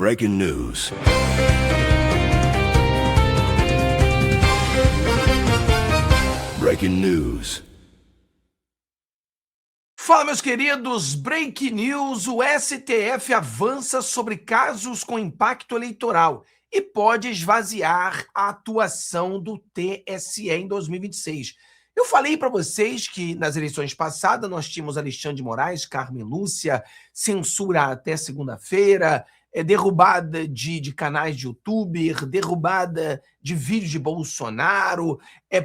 Breaking news. Breaking news. Fala, meus queridos, Breaking News. O STF avança sobre casos com impacto eleitoral e pode esvaziar a atuação do TSE em 2026. Eu falei para vocês que nas eleições passadas nós tínhamos Alexandre de Moraes, Carmen Lúcia, censura até segunda-feira, derrubada de canais de youtuber, derrubada de vídeos de Bolsonaro,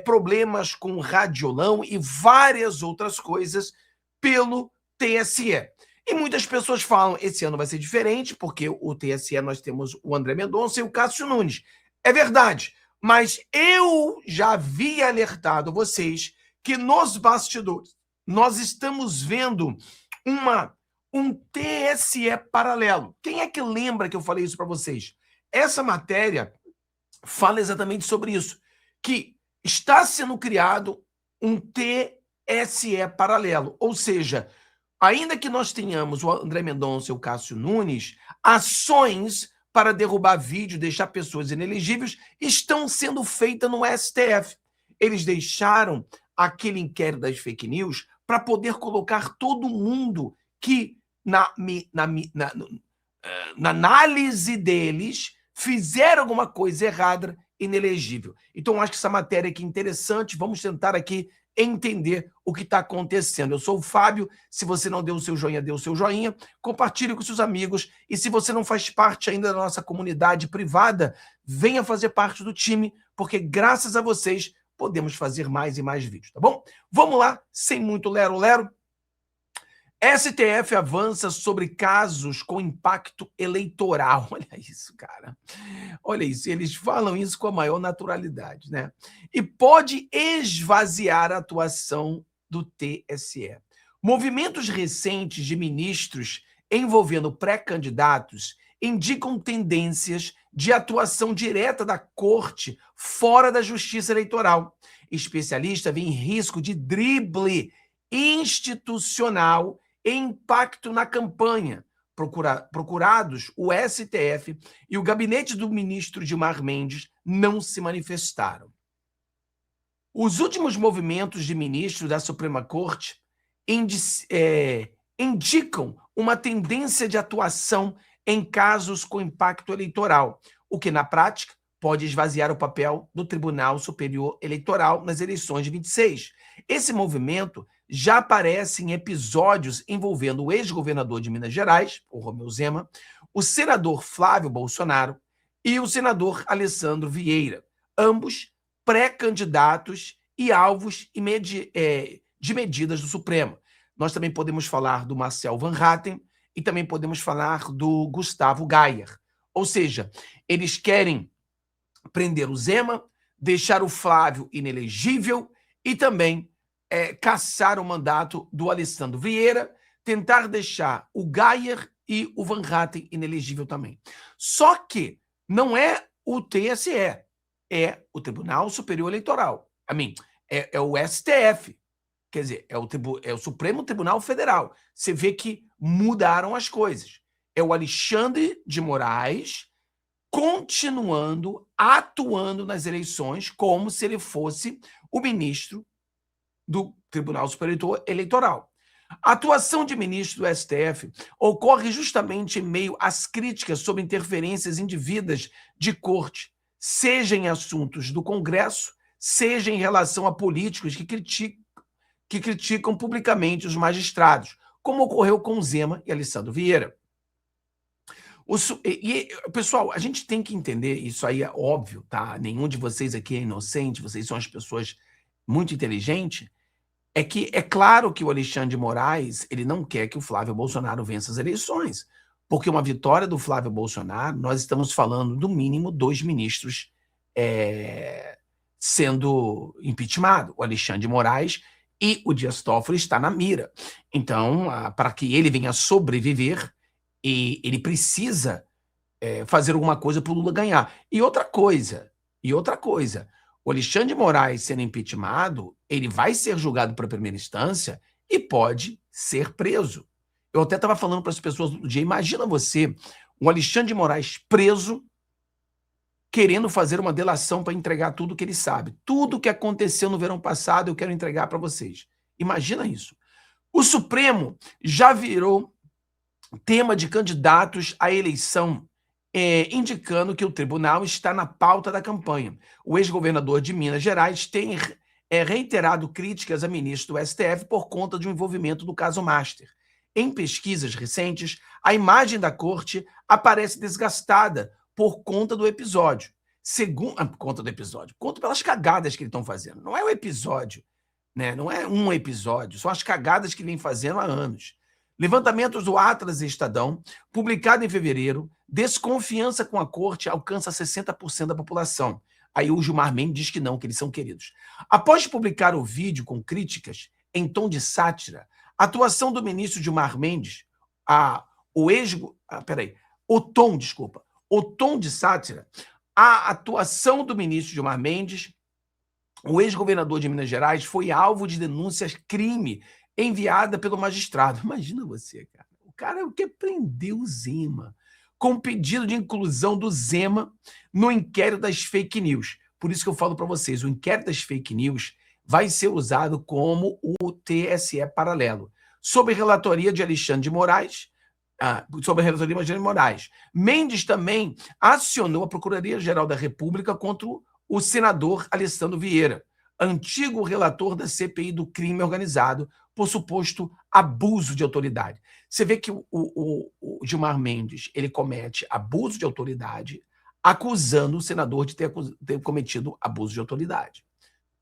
problemas com radiolão e várias outras coisas pelo TSE. E muitas pessoas falam, esse ano vai ser diferente, porque o TSE nós temos o André Mendonça e o Cássio Nunes. É verdade, mas eu já havia alertado vocês que nos bastidores nós estamos vendo um TSE paralelo. Quem é que lembra que eu falei isso para vocês? Essa matéria fala exatamente sobre isso, que está sendo criado um TSE paralelo, ou seja, ainda que nós tenhamos o André Mendonça e o Cássio Nunes, ações para derrubar vídeo, deixar pessoas inelegíveis, estão sendo feitas no STF. Eles deixaram aquele inquérito das fake news para poder colocar todo mundo que, na análise deles, fizeram alguma coisa errada, inelegível. Então, acho que essa matéria aqui é interessante. Vamos tentar aqui entender o que está acontecendo. Eu sou o Fábio. Se você não deu o seu joinha, dê o seu joinha. Compartilhe com seus amigos. E se você não faz parte ainda da nossa comunidade privada, venha fazer parte do time, porque graças a vocês podemos fazer mais e mais vídeos, tá bom? Vamos lá, sem muito lero-lero. STF avança sobre casos com impacto eleitoral. Olha isso, cara. Olha isso, eles falam isso com a maior naturalidade, né? E pode esvaziar a atuação do TSE. Movimentos recentes de ministros envolvendo pré-candidatos indicam tendências de atuação direta da corte fora da justiça eleitoral. Especialista vê em risco de drible institucional e impacto na campanha. Procurados, o STF e o gabinete do ministro Gilmar Mendes não se manifestaram. Os últimos movimentos de ministros da Suprema Corte indicam uma tendência de atuação em casos com impacto eleitoral, o que, na prática, pode esvaziar o papel do Tribunal Superior Eleitoral nas eleições de 26. Esse movimento já aparece em episódios envolvendo o ex-governador de Minas Gerais, o Romeu Zema, o senador Flávio Bolsonaro e o senador Alessandro Vieira, ambos pré-candidatos e alvos de medidas do Supremo. Nós também podemos falar do Marcel Van Hatten e também podemos falar do Gustavo Gayer. Ou seja, eles querem prender o Zema, deixar o Flávio inelegível e também caçar o mandato do Alessandro Vieira, tentar deixar o Gayer e o Van Hatten inelegível também. Só que não é o TSE, é o Tribunal Superior Eleitoral. É o STF, quer dizer, é o Supremo Tribunal Federal. Você vê que mudaram as coisas. É o Alexandre de Moraes continuando, atuando nas eleições como se ele fosse o ministro do Tribunal Superior Eleitoral. A atuação de ministro do STF ocorre justamente em meio às críticas sobre interferências indevidas de corte, seja em assuntos do Congresso, seja em relação a políticos que criticam publicamente os magistrados, como ocorreu com Zema e Alessandro Vieira. Pessoal, a gente tem que entender, isso aí é óbvio, tá? Nenhum de vocês aqui é inocente, vocês são as pessoas muito inteligentes. É claro que o Alexandre de Moraes, ele não quer que o Flávio Bolsonaro vença as eleições, porque uma vitória do Flávio Bolsonaro, nós estamos falando do mínimo 2 ministros sendo impeachment, o Alexandre de Moraes e o Dias Toffoli está na mira. Então, para que ele venha sobreviver, ele precisa fazer alguma coisa para o Lula ganhar. E outra coisa, o Alexandre de Moraes sendo impeachmentado, ele vai ser julgado para a primeira instância e pode ser preso. Eu até estava falando para as pessoas do dia, imagina você, o Alexandre de Moraes preso, querendo fazer uma delação para entregar tudo que ele sabe. Tudo que aconteceu no verão passado eu quero entregar para vocês. Imagina isso. O Supremo já virou tema de candidatos à eleição, indicando que o tribunal está na pauta da campanha. O ex-governador de Minas Gerais tem reiterado críticas a ministro do STF por conta de um envolvimento no caso Master. Em pesquisas recentes, a imagem da corte aparece desgastada por conta do episódio. Conta pelas cagadas que eles estão fazendo. Não é o episódio, né? Não é um episódio, são as cagadas que vem fazendo há anos. Levantamentos do Atlas e Estadão, publicado em fevereiro, desconfiança com a corte alcança 60% da população. Aí o Gilmar Mendes diz que não, que eles são queridos. Após publicar o vídeo com críticas em tom de sátira, a atuação do ministro Gilmar Mendes, o tom de sátira, a atuação do ministro Gilmar Mendes, o ex-governador de Minas Gerais, foi alvo de denúncias crime enviada pelo magistrado. Imagina você, cara. O cara quer prender o Zema, com pedido de inclusão do Zema no inquérito das fake news. Por isso que eu falo para vocês, o inquérito das fake news vai ser usado como o TSE paralelo, sob relatoria de Alexandre de Moraes, Mendes também acionou a Procuradoria-Geral da República contra o senador Alessandro Vieira, antigo relator da CPI do crime organizado, por suposto abuso de autoridade. Você vê que o Gilmar Mendes ele comete abuso de autoridade, acusando o senador de ter cometido abuso de autoridade.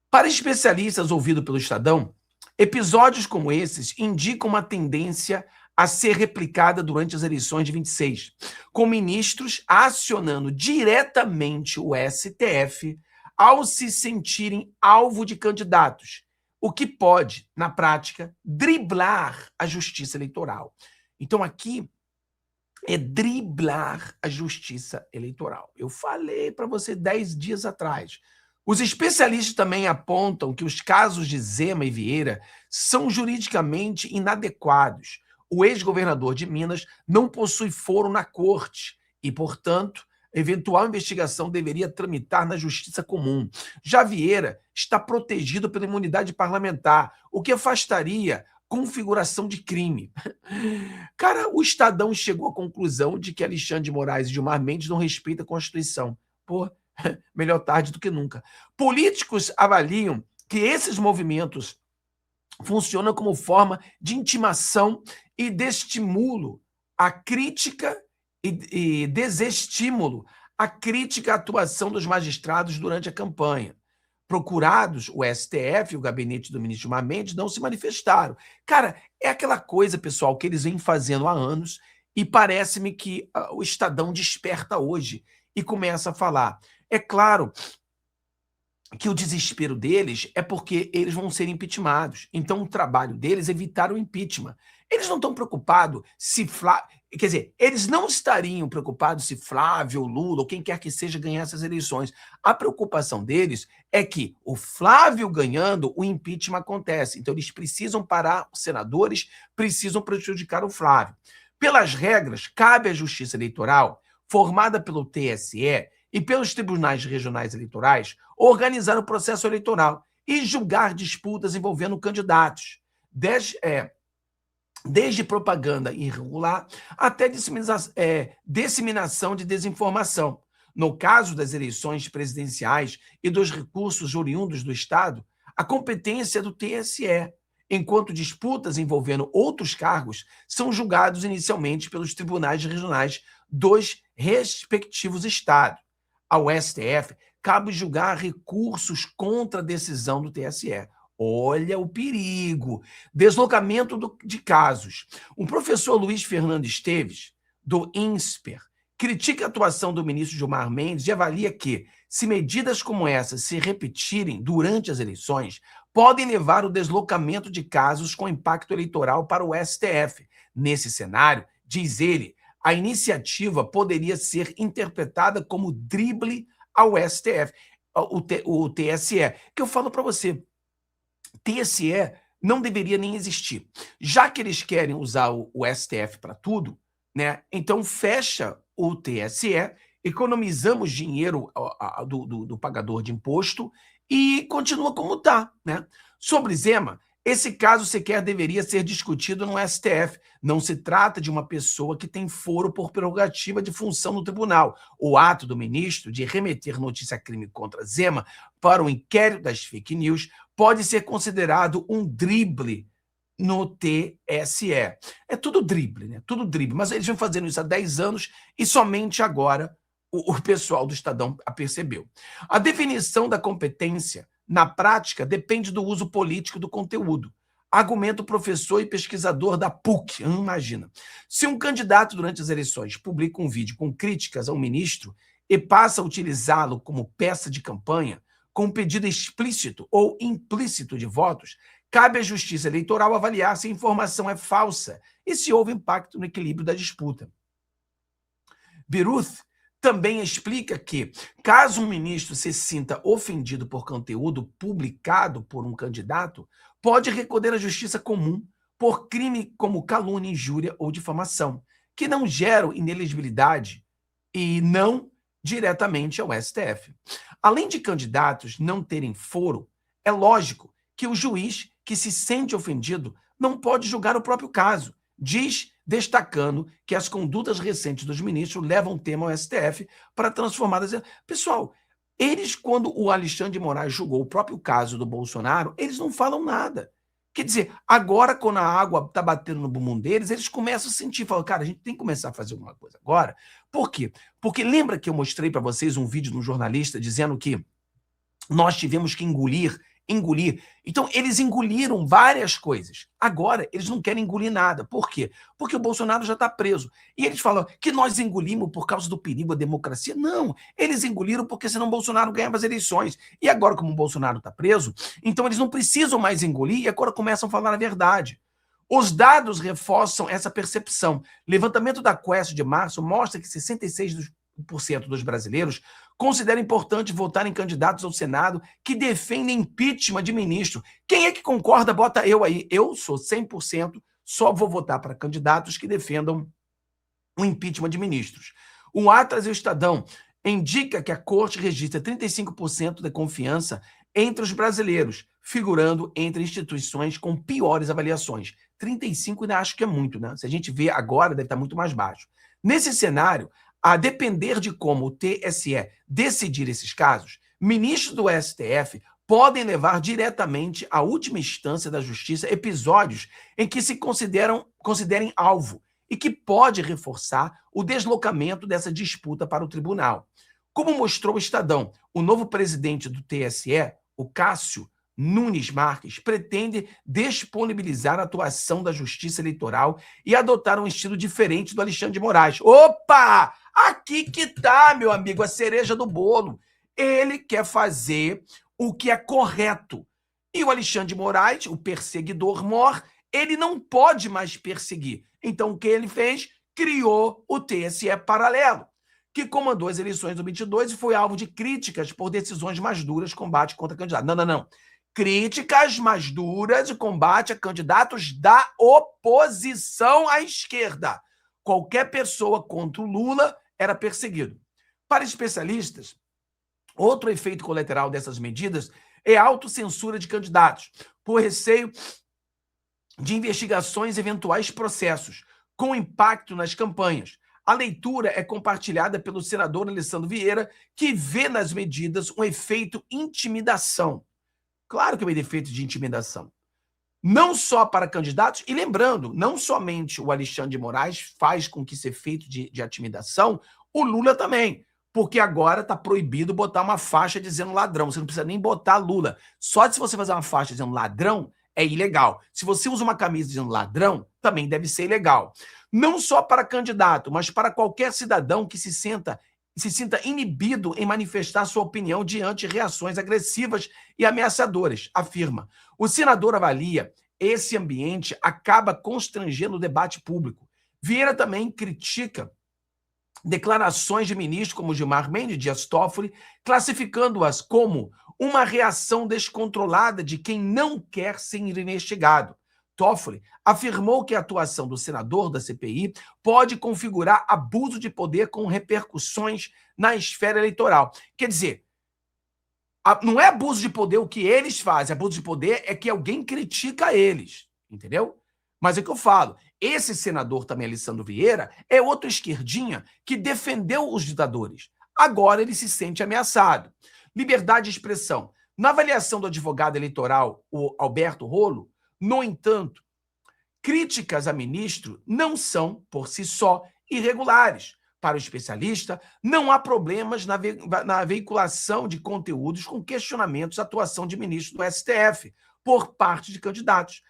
Para especialistas ouvidos pelo Estadão, episódios como esses indicam uma tendência a ser replicada durante as eleições de 26, com ministros acionando diretamente o STF ao se sentirem alvo de candidatos, o que pode, na prática, driblar a justiça eleitoral. Então, aqui é driblar a justiça eleitoral. Eu falei para você 10 dias atrás. Os especialistas também apontam que os casos de Zema e Vieira são juridicamente inadequados. O ex-governador de Minas não possui foro na corte e, portanto, eventual investigação deveria tramitar na justiça comum. Já Vieira está protegido pela imunidade parlamentar, o que afastaria configuração de crime. Cara, o Estadão chegou à conclusão de que Alexandre de Moraes e Gilmar Mendes não respeitam a Constituição. Pô, melhor tarde do que nunca. Políticos avaliam que esses movimentos funcionam como forma de intimação e desestimulo à crítica e desestímulo à crítica à atuação dos magistrados durante a campanha. Procurados, o STF e o gabinete do ministro Gilmar Mendes não se manifestaram. Cara, é aquela coisa, pessoal, que eles vêm fazendo há anos e parece-me que o Estadão desperta hoje e começa a falar. É claro que o desespero deles é porque eles vão ser impeachmentados. Então, o trabalho deles é evitar o impeachment. Eles não estão preocupados se quer dizer, eles não estariam preocupados se Flávio, Lula ou quem quer que seja ganhar essas eleições. A preocupação deles é que o Flávio ganhando, o impeachment acontece. Então, eles precisam parar, os senadores precisam prejudicar o Flávio. Pelas regras, cabe à Justiça Eleitoral, formada pelo TSE e pelos tribunais regionais eleitorais, organizar o processo eleitoral e julgar disputas envolvendo candidatos. Desde propaganda irregular até disseminação de desinformação. No caso das eleições presidenciais e dos recursos oriundos do Estado, a competência é do TSE, enquanto disputas envolvendo outros cargos são julgados inicialmente pelos tribunais regionais dos respectivos estados. Ao STF, cabe julgar recursos contra a decisão do TSE. Olha o perigo. Deslocamento de casos. O professor Luiz Fernando Esteves, do INSPER, critica a atuação do ministro Gilmar Mendes e avalia que, se medidas como essa se repetirem durante as eleições, podem levar ao deslocamento de casos com impacto eleitoral para o STF. Nesse cenário, diz ele, a iniciativa poderia ser interpretada como drible ao STF, o TSE, que eu falo para você, TSE não deveria nem existir. Já que eles querem usar o STF para tudo, né? Então fecha o TSE, economizamos dinheiro do pagador de imposto e continua como está, né? Sobre Zema, esse caso sequer deveria ser discutido no STF. Não se trata de uma pessoa que tem foro por prerrogativa de função no tribunal. O ato do ministro de remeter notícia-crime contra Zema para o inquérito das fake news pode ser considerado um drible no TSE. É tudo drible, né? Tudo drible. Mas eles vêm fazendo isso há 10 anos e somente agora o pessoal do Estadão a percebeu. A definição da competência, na prática, depende do uso político do conteúdo. Argumenta o professor e pesquisador da PUC. Imagina. Se um candidato, durante as eleições, publica um vídeo com críticas ao ministro e passa a utilizá-lo como peça de campanha, com um pedido explícito ou implícito de votos, cabe à Justiça Eleitoral avaliar se a informação é falsa e se houve impacto no equilíbrio da disputa. Biruth também explica que, caso um ministro se sinta ofendido por conteúdo publicado por um candidato, pode recorrer à justiça comum por crime como calúnia, injúria ou difamação, que não geram inelegibilidade e não diretamente ao STF. Além de candidatos não terem foro, é lógico que o juiz que se sente ofendido não pode julgar o próprio caso, destacando que as condutas recentes dos ministros levam o tema ao STF para transformá-las. Pessoal, eles, quando o Alexandre de Moraes julgou o próprio caso do Bolsonaro, eles não falam nada. Quer dizer, agora, quando a água está batendo no bumbum deles, eles começam a sentir, falam, cara, a gente tem que começar a fazer alguma coisa agora. Por quê? Porque lembra que eu mostrei para vocês um vídeo de um jornalista dizendo que nós tivemos que engolir. Então, eles engoliram várias coisas. Agora, eles não querem engolir nada. Por quê? Porque o Bolsonaro já está preso. E eles falam que nós engolimos por causa do perigo à democracia. Não, eles engoliram porque senão o Bolsonaro ganhava as eleições. E agora, como o Bolsonaro está preso, então eles não precisam mais engolir e agora começam a falar a verdade. Os dados reforçam essa percepção. Levantamento da Quest de março mostra que 66% dos brasileiros consideram importante votar em candidatos ao Senado que defendem impeachment de ministro. Quem é que concorda? Bota eu aí. Eu sou 100%, só vou votar para candidatos que defendam o impeachment de ministros. O Atlas e o Estadão indica que a Corte registra 35% de confiança entre os brasileiros, figurando entre instituições com piores avaliações. 35% ainda acho que é muito, né? Se a gente vê agora, deve estar muito mais baixo. Nesse cenário, a depender de como o TSE decidir esses casos, ministros do STF podem levar diretamente à última instância da justiça episódios em que se considerem alvo e que pode reforçar o deslocamento dessa disputa para o tribunal. Como mostrou o Estadão, o novo presidente do TSE, o Cássio Nunes Marques, pretende disponibilizar a atuação da Justiça Eleitoral e adotar um estilo diferente do Alexandre de Moraes. Opa! Aqui que tá, meu amigo, a cereja do bolo. Ele quer fazer o que é correto. E o Alexandre de Moraes, o perseguidor mor, ele não pode mais perseguir. Então, o que ele fez? Criou o TSE paralelo, que comandou as eleições do 22 e foi alvo de críticas por decisões mais duras de combate contra candidatos. Não. Críticas mais duras de combate a candidatos da oposição à esquerda. Qualquer pessoa contra o Lula era perseguido. Para especialistas, outro efeito colateral dessas medidas é a autocensura de candidatos, por receio de investigações e eventuais processos, com impacto nas campanhas. A leitura é compartilhada pelo senador Alessandro Vieira, que vê nas medidas um efeito intimidação. Claro que é um efeito de intimidação. Não só para candidatos, e lembrando, não somente o Alexandre de Moraes faz com que esse efeito de intimidação, o Lula também, porque agora está proibido botar uma faixa dizendo ladrão, você não precisa nem botar Lula. Só se você fazer uma faixa dizendo ladrão, é ilegal. Se você usa uma camisa dizendo ladrão, também deve ser ilegal. Não só para candidato, mas para qualquer cidadão que se sinta inibido em manifestar sua opinião diante de reações agressivas e ameaçadoras, afirma. O senador avalia esse ambiente acaba constrangendo o debate público. Vieira também critica declarações de ministros como Gilmar Mendes, Dias Toffoli, classificando-as como uma reação descontrolada de quem não quer ser investigado. Toffoli, afirmou que a atuação do senador da CPI pode configurar abuso de poder com repercussões na esfera eleitoral. Quer dizer, não é abuso de poder o que eles fazem, abuso de poder é que alguém critica eles, entendeu? Mas é o que eu falo, esse senador também, Alessandro Vieira, é outro esquerdinha que defendeu os ditadores. Agora ele se sente ameaçado. Liberdade de expressão. Na avaliação do advogado eleitoral, o Alberto Rolo, no entanto, críticas a ministro não são, por si só, irregulares. Para o especialista, não há problemas na veiculação de conteúdos com questionamentos à atuação de ministro do STF por parte de candidatos.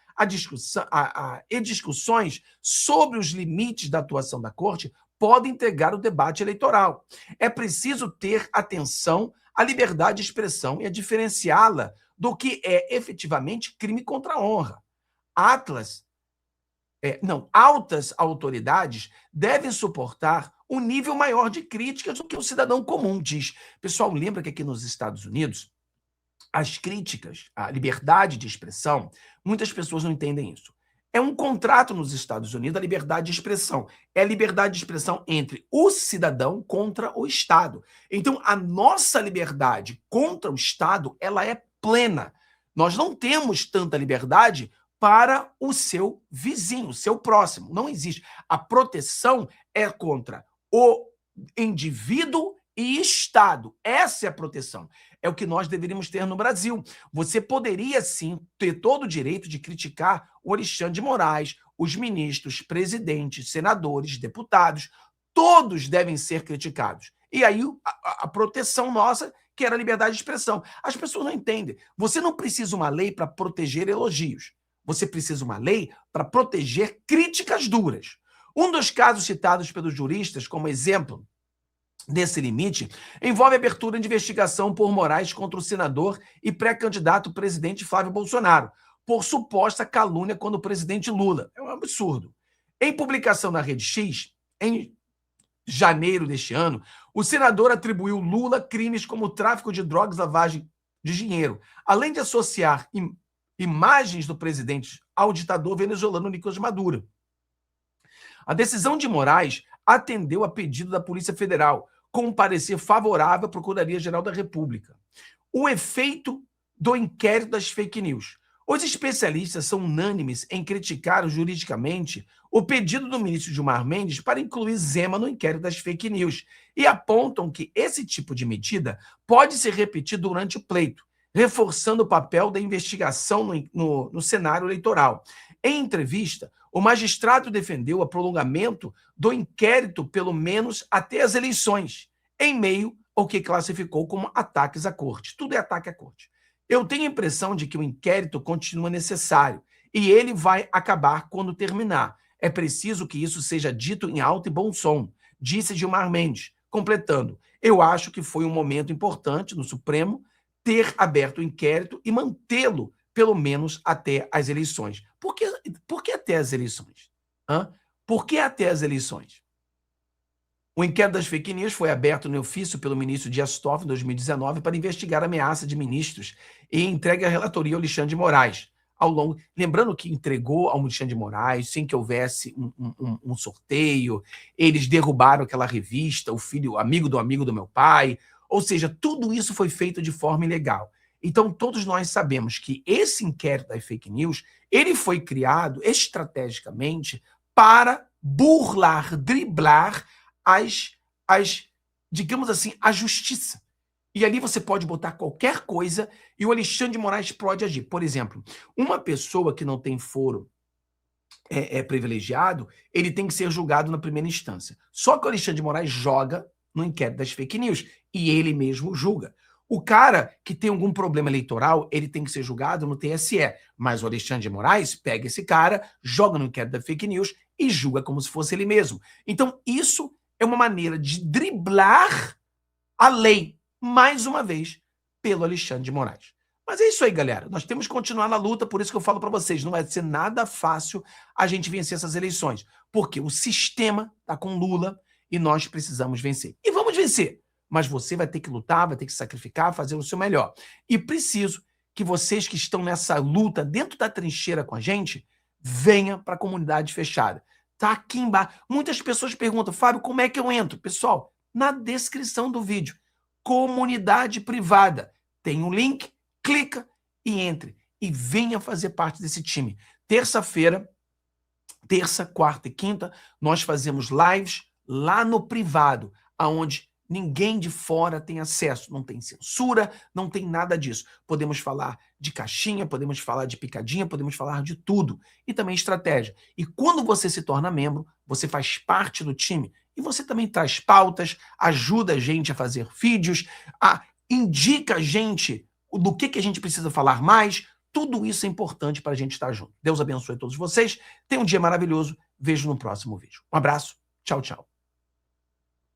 E discussões sobre os limites da atuação da Corte podem integrar o debate eleitoral. É preciso ter atenção à liberdade de expressão e a diferenciá-la do que é efetivamente crime contra a honra. Altas autoridades devem suportar um nível maior de críticas do que o cidadão comum diz. Pessoal, lembra que aqui nos Estados Unidos, as críticas à liberdade de expressão, muitas pessoas não entendem isso. É um contrato nos Estados Unidos, a liberdade de expressão. É a liberdade de expressão entre o cidadão contra o Estado. Então, a nossa liberdade contra o Estado, ela é plena. Nós não temos tanta liberdade para o seu vizinho, o seu próximo. Não existe. A proteção é contra o indivíduo e Estado. Essa é a proteção. É o que nós deveríamos ter no Brasil. Você poderia, sim, ter todo o direito de criticar o Alexandre de Moraes, os ministros, presidentes, senadores, deputados. Todos devem ser criticados. E aí a proteção nossa, que era a liberdade de expressão. As pessoas não entendem. Você não precisa uma lei para proteger elogios. Você precisa uma lei para proteger críticas duras. Um dos casos citados pelos juristas como exemplo desse limite envolve a abertura de investigação por Moraes contra o senador e pré-candidato presidente Flávio Bolsonaro, por suposta calúnia contra o presidente Lula. É um absurdo. Em publicação na Rede X, em janeiro deste ano, o senador atribuiu Lula crimes como tráfico de drogas e lavagem de dinheiro, além de associar imagens do presidente ao ditador venezuelano Nicolás Maduro. A decisão de Moraes atendeu a pedido da Polícia Federal, com um parecer favorável à Procuradoria-Geral da República. O efeito do inquérito das fake news. Os especialistas são unânimes em criticar juridicamente o pedido do ministro Gilmar Mendes para incluir Zema no inquérito das fake news e apontam que esse tipo de medida pode se repetir durante o pleito, reforçando o papel da investigação no cenário eleitoral. Em entrevista, o magistrado defendeu o prolongamento do inquérito pelo menos até as eleições, em meio ao que classificou como ataques à corte. Tudo é ataque à corte. Eu tenho a impressão de que o inquérito continua necessário e ele vai acabar quando terminar. É preciso que isso seja dito em alto e bom som, disse Gilmar Mendes, completando. Eu acho que foi um momento importante no Supremo ter aberto o inquérito e mantê-lo pelo menos até as eleições. Por que até as eleições? Por que até as eleições? O inquérito das fake news foi aberto no ofício pelo ministro Dias Toffoli em 2019 para investigar a ameaça de ministros e entregue a relatoria ao Alexandre de Moraes. Lembrando que entregou ao Alexandre de Moraes sem que houvesse um sorteio, eles derrubaram aquela revista, o filho, amigo do meu pai, ou seja, tudo isso foi feito de forma ilegal. Então, todos nós sabemos que esse inquérito das fake news, ele foi criado estrategicamente para burlar, driblar digamos assim, a justiça. E ali você pode botar qualquer coisa e o Alexandre de Moraes pode agir. Por exemplo, uma pessoa que não tem foro privilegiado, ele tem que ser julgado na primeira instância. Só que o Alexandre de Moraes joga no inquérito das fake news e ele mesmo julga. O cara que tem algum problema eleitoral, ele tem que ser julgado no TSE, mas o Alexandre de Moraes pega esse cara, joga no inquérito da fake news e julga como se fosse ele mesmo. Então, isso é uma maneira de driblar a lei, mais uma vez, pelo Alexandre de Moraes. Mas é isso aí, galera. Nós temos que continuar na luta, por isso que eu falo para vocês, não vai ser nada fácil a gente vencer essas eleições, porque o sistema está com Lula e nós precisamos vencer. E vamos vencer! Mas você vai ter que lutar, vai ter que sacrificar, fazer o seu melhor. E preciso que vocês que estão nessa luta dentro da trincheira com a gente, venha para a comunidade fechada. Tá aqui embaixo. Muitas pessoas perguntam, Fábio, como é que eu entro? Pessoal, na descrição do vídeo, comunidade privada. Tem um link, clica e entre. E venha fazer parte desse time. Terça-feira, terça, quarta e quinta, nós fazemos lives lá no privado, aonde ninguém de fora tem acesso, não tem censura, não tem nada disso. Podemos falar de caixinha, podemos falar de picadinha, podemos falar de tudo. E também estratégia. E quando você se torna membro, você faz parte do time e você também traz pautas, ajuda a gente a fazer vídeos, indica a gente do que a gente precisa falar mais. Tudo isso é importante para a gente estar junto. Deus abençoe todos vocês. Tenham um dia maravilhoso. Vejo no próximo vídeo. Um abraço. Tchau, tchau.